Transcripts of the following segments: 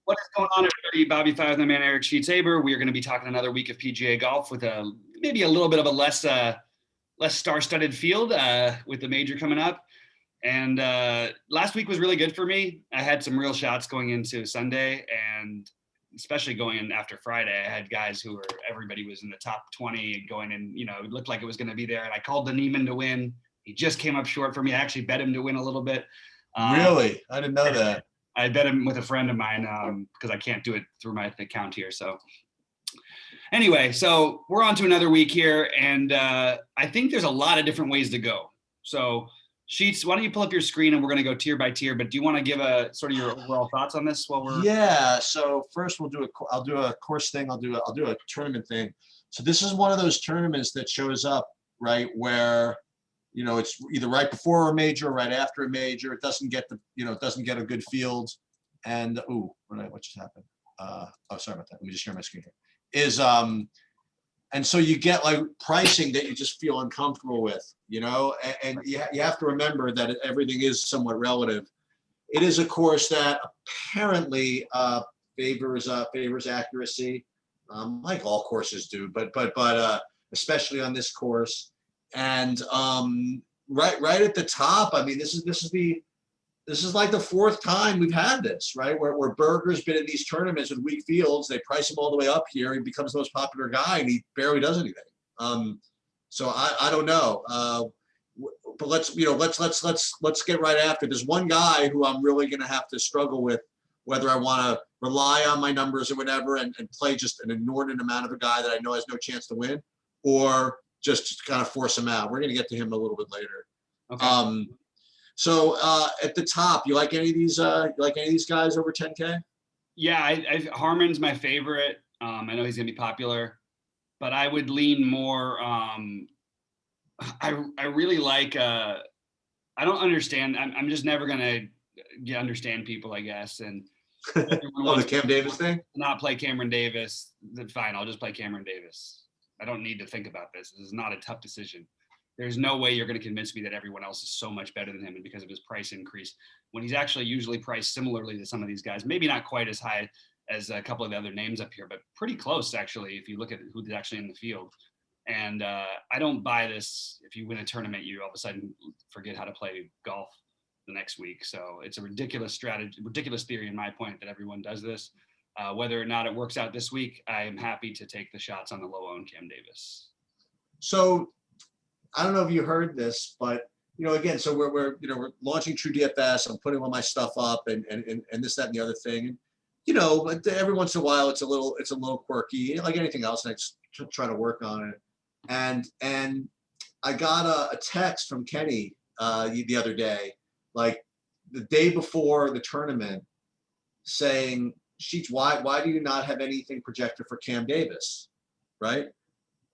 What is going on, everybody? BobbyFi and the man Eric Sheets. We are going to be talking another week of PGA golf with maybe a little bit of a less star-studded field with the major coming up. And last week was really good for me. I had some real shots going into Sunday, and especially going in after Friday. I had guys everybody was in the top 20 going in. It looked like it was going to be there. And I called the Neiman to win. He just came up short for me. I actually bet him to win a little bit. Really? I didn't know that. I bet him with a friend of mine because I can't do it through my account here. So anyway, so we're on to another week here, and I think there's a lot of different ways to go. So Sheets, why don't you pull up your screen and we're going to go tier by tier, but do you want to give a sort of your overall thoughts on this while we're... Yeah, so first I'll do a course thing, I'll do a tournament thing. So this is one of those tournaments that shows up, right, where it's either right before a major or right after a major. It doesn't get it doesn't get a good field. And what just happened? Sorry about that. Let me just share my screen here. And so you get like pricing that you just feel uncomfortable with, and you have to remember that everything is somewhat relative. It is a course that apparently favors accuracy, like all courses do, but especially on this course. And right at the top, I mean, this is like the fourth time we've had this, right? Where Berger's been in these tournaments with weak fields. They price him all the way up here. He becomes the most popular guy, and he barely does anything. So I don't know. But let's get right after. There's one guy who I'm really going to have to struggle with, whether I want to rely on my numbers or whatever and play just an inordinate amount of a guy that I know has no chance to win, or just kind of force him out. We're going to get to him a little bit later. Okay. So at the top, you like any of these? Guys over 10K? Yeah, Harman's my favorite. I know he's gonna be popular, but I would lean more. I really like. I don't understand. I'm just never gonna understand people, I guess. And the Cam Davis thing. Not play Cameron Davis. Then fine, I'll just play Cameron Davis. I don't need to think about this. This is not a tough decision. There's no way you're going to convince me that everyone else is so much better than him, and because of his price increase, when he's actually usually priced similarly to some of these guys, maybe not quite as high as a couple of the other names up here, but pretty close actually, if you look at who's actually in the field. And I don't buy this. If you win a tournament, you all of a sudden forget how to play golf the next week. So it's a ridiculous strategy, ridiculous theory in my point that everyone does this. Whether or not it works out this week, I am happy to take the shots on the low-owned Cam Davis. So I don't know if you heard this, but again, so we're launching True DFS. I'm putting all my stuff up and this, that, and the other thing. But every once in a while it's a little quirky, like anything else. And I just try to work on it. And I got a text from Kenny the other day, like the day before the tournament, saying, Sheets, why do you not have anything projected for Cam Davis, right?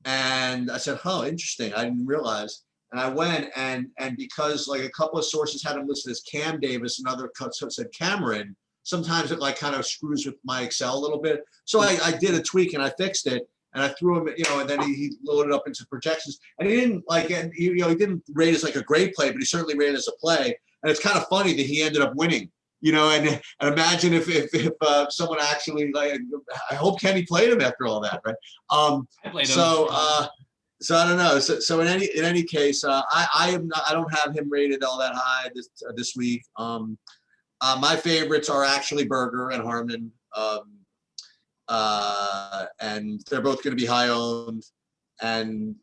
And I said, interesting. I didn't realize. And I went and because like a couple of sources had him listed as Cam Davis, another said Cameron, sometimes it like kind of screws with my Excel a little bit. So I did a tweak and I fixed it and I threw him, and then he loaded up into projections. And he didn't he didn't rate it as like a great play, but he certainly rated it as a play. And it's kind of funny that he ended up winning. And imagine if someone actually, like, I hope Kenny played him after all that, right? I played him. So I don't know. So in any case, I don't have him rated all that high this week. My favorites are actually Berger and Harman, and they're both going to be high owned, and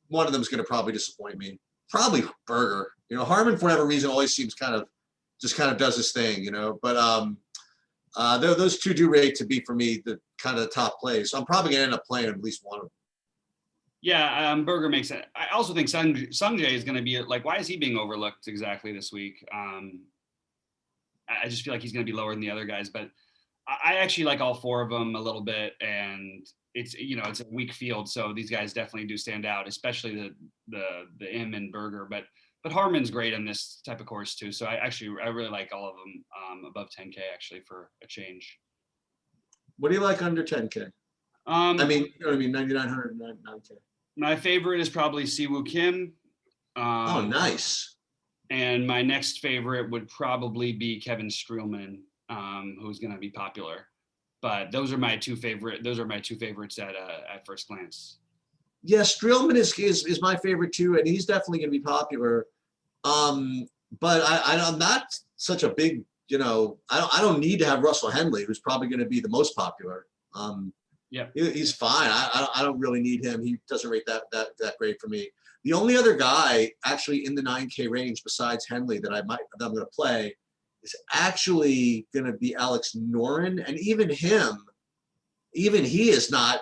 one of them is going to probably disappoint me. Probably Berger. Harman for whatever reason always seems kind of does his thing, but those two do rate to be for me the kind of the top plays. So I'm probably gonna end up playing at least one of them. Yeah, Berger makes it. I also think Sungjae is going to be like, why is he being overlooked exactly this week? I just feel like he's going to be lower than the other guys, but I actually like all four of them a little bit, and it's it's a weak field, so these guys definitely do stand out, especially the M and Berger, but Harman's great on this type of course too. So I really like all of them above 10K actually for a change. What do you like under 10K? I mean, 9,900, 9K. My favorite is probably Siwoo Kim. Nice. And my next favorite would probably be Kevin Streelman. who's going to be popular. But those are my two favorites at first glance. Yeah, Streelman is my favorite too, and he's definitely going to be popular. But I'm not such a big, I don't need to have Russell Henley, who's probably going to be the most popular. Yeah, he's fine. I don't really need him. He doesn't rate that great for me. The only other guy actually in the 9K range besides Henley that I'm going to play is actually going to be Alex Noren, and even he is not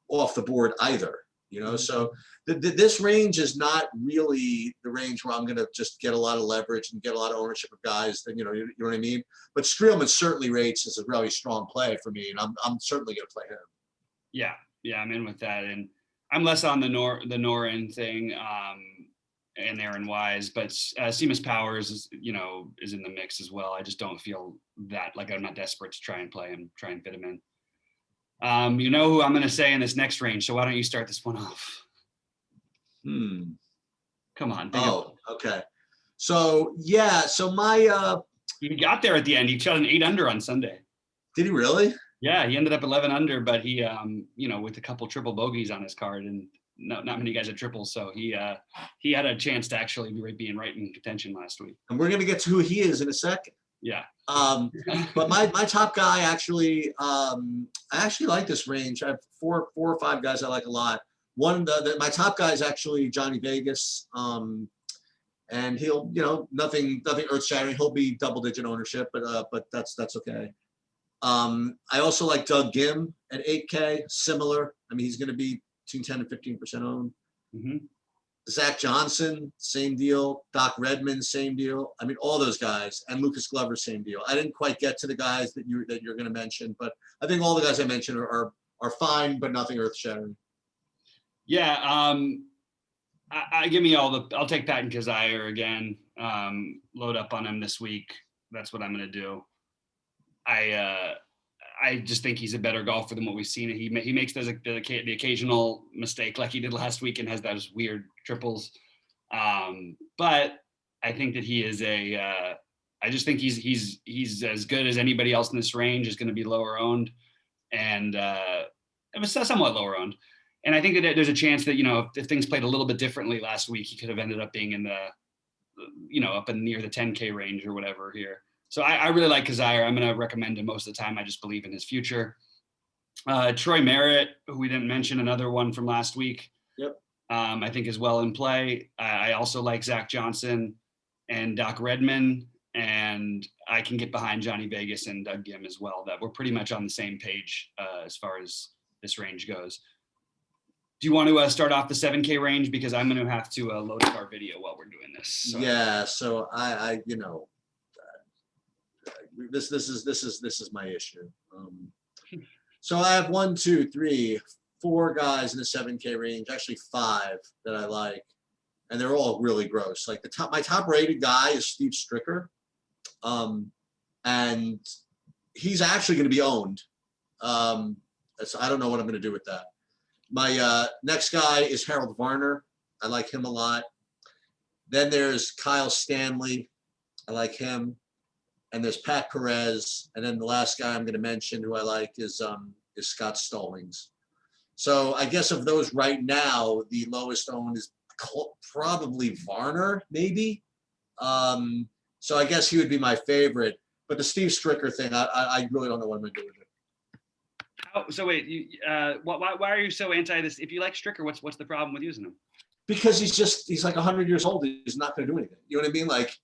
off the board either. So this range is not really the range where I'm going to just get a lot of leverage and get a lot of ownership of guys that, you know what I mean? But Streelman certainly rates as a really strong play for me, and I'm certainly going to play him. Yeah, I'm in with that. And I'm less on the Noren thing and Aaron Wise, but Seamus Powers is in the mix as well. I just don't feel that like I'm not desperate to try and play him, try and fit him in. You know who I'm going to say in this next range, so why don't you start this one off? Come on. Okay. So, yeah. So my... he got there at the end. He shot an 8 under on Sunday. Did he really? Yeah, he ended up 11 under, but he, with a couple triple bogeys on his card, and not many guys had triples, so he had a chance to actually be right in contention last week. And we're going to get to who he is in a second. Yeah. But my top guy actually, I actually like this range. I have four or five guys I like a lot. My top guy is actually Johnny Vegas. And he'll, nothing earth shattering. He'll be double-digit ownership, but that's okay. I also like Doug Gim at 8K, similar. I mean, he's going to be between 10 and 15% owned. Mm-hmm. Zach Johnson, same deal. Doc Redman, same deal. I mean, all those guys, and Lucas Glover, same deal. I didn't quite get to the guys that you're going to mention, but I think all the guys I mentioned are fine, but nothing earth-shattering. Yeah, I'll take Patton Kazire again. Load up on him this week. That's what I'm going to do. I just think he's a better golfer than what we've seen. He makes the occasional mistake like he did last week and has those weird triples. But I think that he is I just think he's as good as anybody else in this range. Is going to be lower owned, and it was somewhat lower owned. And I think that there's a chance that if things played a little bit differently last week, he could have ended up being in the up in near the 10K range or whatever here. So I really like Kazire. I'm going to recommend him most of the time. I just believe in his future. Troy Merritt, who we didn't mention, another one from last week. Yep. I think is well in play. I also like Zach Johnson and Doc Redman, and I can get behind Johnny Vegas and Doug Gim as well. That we're pretty much on the same page as far as this range goes. Do you want to start off the 7K range? Because I'm going to have to load up our video while we're doing this. So. Yeah. So I this is my issue. So I have 1, 2, 3, 4 guys in the 7K range, actually 5 that I like, and they're all really gross. Like my top rated guy is Steve Stricker, and he's actually going to be owned. So I don't know what I'm going to do with that. My next guy is Harold Varner. I like him a lot. Then there's Kyle Stanley. I like him. And there's Pat Perez. And then the last guy I'm going to mention who I like is Scott Stallings. So I guess of those right now, the lowest owned is probably Varner, maybe. So I guess he would be my favorite. But the Steve Stricker thing, I really don't know what I'm going to do with it. So wait, why are you so anti this? If you like Stricker, what's the problem with using him? Because he's like 100 years old. He's not going to do anything. You know what I mean? Like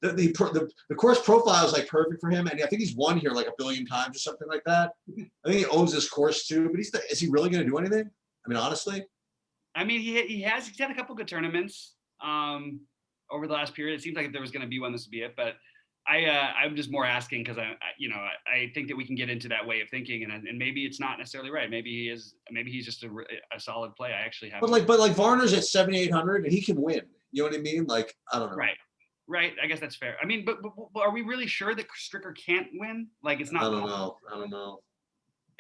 the course profile is like perfect for him, and I think he's won here like 1 billion times or something like that. I think he owns this course too. But is he really going to do anything? I mean, honestly. I mean, he's had a couple good tournaments over the last period. It seems like if there was going to be one, this would be it. But I'm just more asking because I think that we can get into that way of thinking, and maybe it's not necessarily right. Maybe he's just a solid play. I actually have. But like Varner's at 7,800 and he can win. You know what I mean? Like I don't know. Right. I guess that's fair. I mean, but are we really sure that Stricker can't win? Like it's not. I don't know.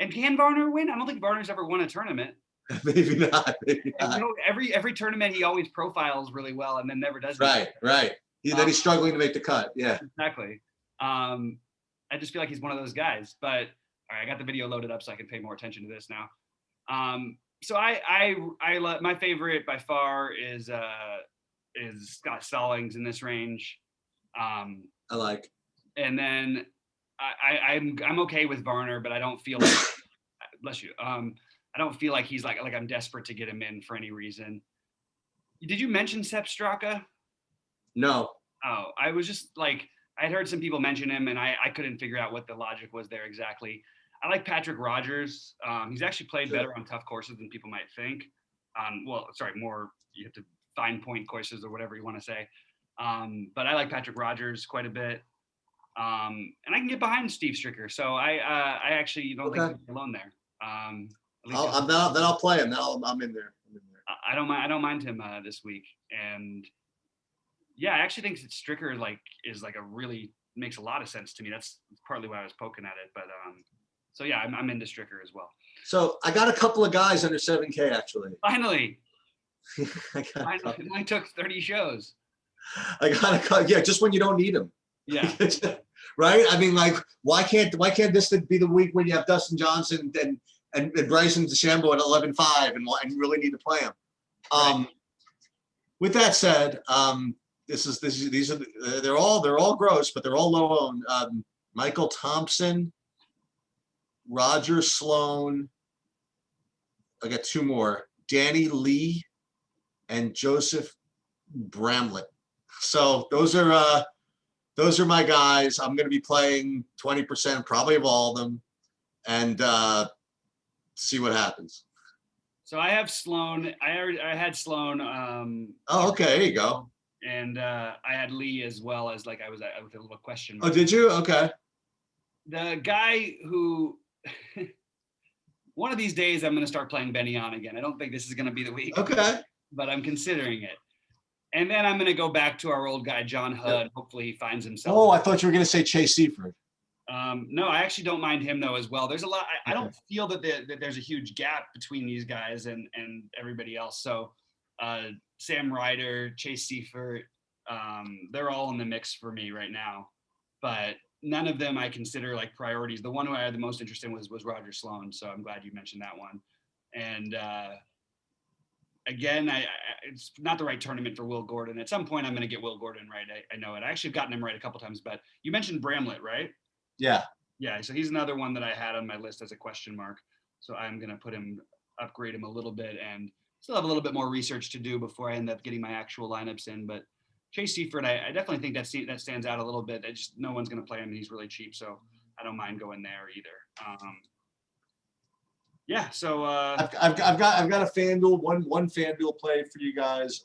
And can Varner win? I don't think Varner's ever won a tournament. Maybe not. Every tournament he always profiles really well and then never does. Right. Then he's struggling to make the cut. Yeah. Exactly. I just feel like he's one of those guys. But all right, I got the video loaded up so I can pay more attention to this now. So my favorite by far is Scott Stallings in this range. I like. And then I'm okay with Varner, but I don't feel like bless you. I don't feel like he's like I'm desperate to get him in for any reason. Did you mention Sepp Straka? No. Oh, I was just like, I had heard some people mention him and I couldn't figure out what the logic was there exactly. I like Patrick Rogers. He's actually played better on tough courses than people might think. More, you have to fine point courses or whatever you want to say. But I like Patrick Rogers quite a bit. And I can get behind Steve Stricker. So I actually don't think I'm alone there. I'll play him. I'm in there. I don't mind him this week. And yeah, I actually think that Stricker is a really makes a lot of sense to me. That's partly why I was poking at it. But so yeah, I'm into Stricker as well. So I got a couple of guys under 7K actually. Finally. It only took 30 shows. I got just when you don't need them. Yeah. Right. I mean, like, why can't this be the week when you have Dustin Johnson and Bryson DeChambeau at 11.5 and really need to play him? Right. With that said, they're all gross, but they're all low owned. Michael Thompson, Roger Sloan. I got two more: Danny Lee and Joseph Bramlett. So those are my guys. I'm going to be playing 20% probably of all of them, and see what happens. So I have Sloan. I had Sloan. Okay, there you go. And I had Lee as well as I was with a little question mark. Oh, did you? Okay. The guy who one of these days I'm going to start playing Benny on again. I don't think this is going to be the week. Okay. But I'm considering it. And then I'm going to go back to our old guy, John Hudd. Yep. Hopefully he finds himself. Oh, I thought you were going to say Chase Seaford. No, I actually don't mind him though as well. There's a lot. I don't feel that there's a huge gap between these guys and everybody else. So Sam Ryder, Chase Seifert, they're all in the mix for me right now. But none of them I consider like priorities. The one who I had the most interest in was Roger Sloan. So I'm glad you mentioned that one. And again, it's not the right tournament for Will Gordon. At some point, I'm going to get Will Gordon right. I know it. I actually have gotten him right a couple times. But you mentioned Bramlett, right? Yeah. Yeah. So he's another one that I had on my list as a question mark. So I'm going to upgrade him a little bit, and still have a little bit more research to do before I end up getting my actual lineups in. But Chase Seifert, I definitely think that stands out a little bit. No one's going to play him. He's really cheap, so I don't mind going there either. Yeah. So I've got a FanDuel one FanDuel play for you guys.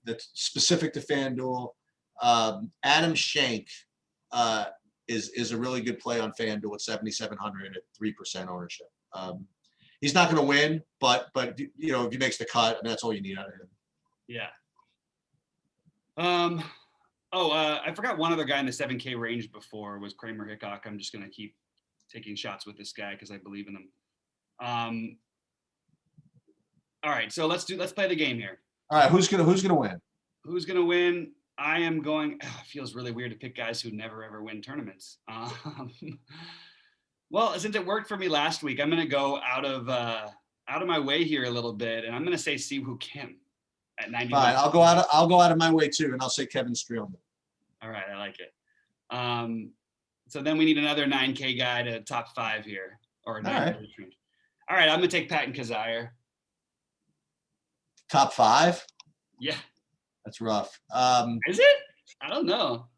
That's specific to FanDuel. Adam Shank is a really good play on FanDuel at 7,700 at 3% ownership. He's not going to win, but if he makes the cut, that's all you need out of him. Yeah. I forgot one other guy in the 7K range before was Kramer Hickok. I'm just going to keep taking shots with this guy because I believe in him. All right, so let's play the game here. All right, who's gonna win? Who's gonna win? I am going. It feels really weird to pick guys who never ever win tournaments. Well, since it worked for me last week, I'm gonna go out of my way here a little bit, and I'm gonna say Siwoo Kim at 90. Fine, I'll go out of my way too, and I'll say Kevin Streelman. All right, I like it. So then we need another 9K guy to top 5 here, or 9K range. All right, I'm gonna take Patton Kizzire. Top 5? Yeah. That's rough. Is it? I don't know.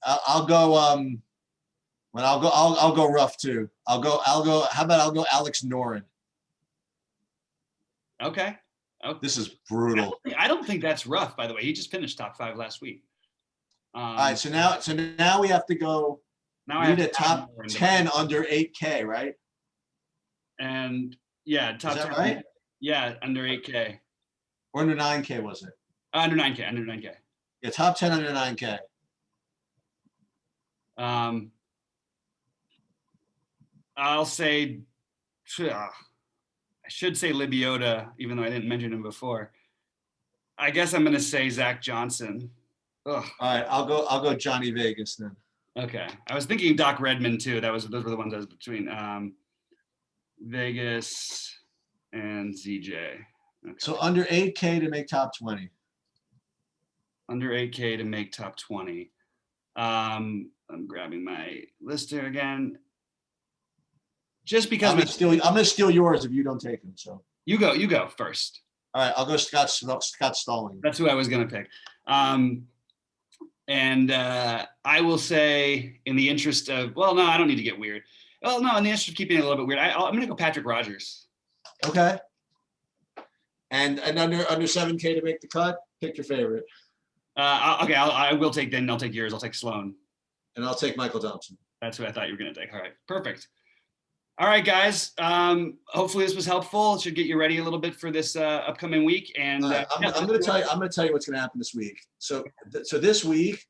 I'll go. I'll go rough too. I'll go. How about I'll go Alex Noren? Okay. This is brutal. I don't think that's rough. By the way, he just finished top 5 last week. All right. So now we have to go. Now I need a top 10 under 8K, right? And yeah, top 10. Right? Yeah, under 8K. Or under 9K, was it? Under 9K. Yeah, top 10 under 9K. I'll say, I should say Libiota, even though I didn't mention him before. I guess I'm going to say Zach Johnson. Ugh. All right, I'll go Johnny Vegas then. Okay. I was thinking Doc Redmond too. Those were the ones I was between Vegas and ZJ. Okay. So under 8K to make top 20. Under 8K to make top 20. I'm grabbing my list here again. Just because I'm gonna steal yours if you don't take them. So you go first. all right, I'll go Scott Stalling. That's who I was gonna pick. And I will say, in the interest of, well, no, I don't need to get weird. Well, no, in the interest of keeping it a little bit weird, I'm gonna go Patrick Rogers. Okay. And under 7K to make the cut, pick your favorite. Okay, I'll take yours. I'll take Sloan. And I'll take Michael Thompson. That's who I thought you were gonna take. All right, perfect. All right, guys. Hopefully this was helpful. It should get you ready a little bit for this upcoming week. And I'm going to tell you what's going to happen this week. So this week,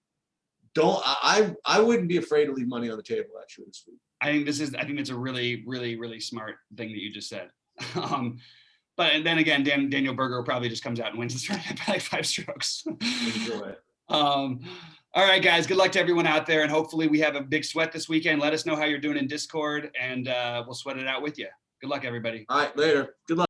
I wouldn't be afraid to leave money on the table actually this week. I think it's a really, really, really smart thing that you just said. But then again, Daniel Berger probably just comes out and wins this tournament by like 5 strokes. Enjoy it. All right, guys. Good luck to everyone out there, and hopefully we have a big sweat this weekend. Let us know how you're doing in Discord, and we'll sweat it out with you. Good luck, everybody. All right, later. Good luck.